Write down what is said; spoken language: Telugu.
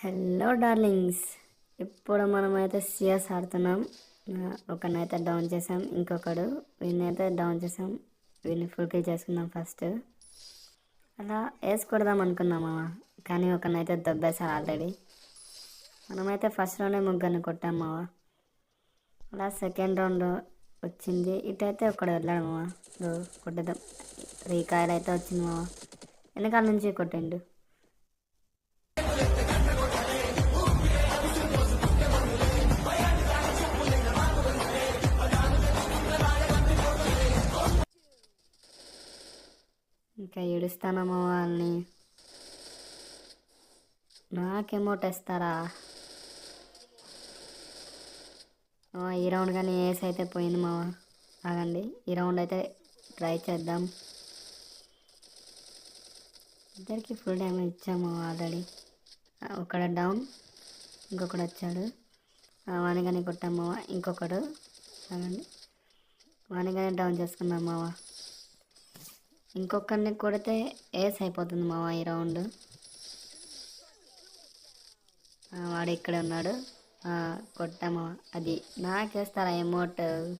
Hello darlings. ఇప్పుడు మనమైతే సిఎస్ ఆడుతున్నాం. ఒకనైతే డౌన్ చేసాం, ఇంకొకడు వీడినైతే డౌన్ చేసాం. వీడిని ఫుల్ కిల్ చేసుకుందాం ఫస్ట్. అలా వేసుకొడదాం అనుకున్నామా, కానీ ఒకనైతే దెబ్బేసారు ఆల్రెడీ. మనమైతే ఫస్ట్ రౌండే ముగ్గురిని కొట్టామావా. అలా సెకండ్ రౌండ్ వచ్చింది. ఇటైతే ఒకడు వెళ్ళాడు మావా. కొట్టేద్దాం. రీకాయలు అయితే వచ్చింది మావా. వెనకాల నుంచి కొట్టిండు. ఇంకా ఏడుస్తానమ్మా వాళ్ళని. నాకేమో టెస్తారా ఈ రౌండ్, కానీ ఏస్ అయితే పోయింది మావా. ఆగండి, ఈ రౌండ్ అయితే ట్రై చేద్దాం. ఇద్దరికి ఫుల్ డ్యామేజ్ ఇచ్చాము ఆల్రెడీ. ఒకడ డౌన్, ఇంకొకడు వచ్చాడు. వాని కానీ కొట్టాం మావా. ఇంకొకడు ఆగండి, వాని కానీ డౌన్ చేసుకున్నాం మావా. ఇంకొకరిని కొడితే ఏస్ అయిపోతుంది మావా ఈ రౌండ్. వాడు ఇక్కడ ఉన్నాడు. కొట్టామా. అది నాకేస్తారా ఎమోట్.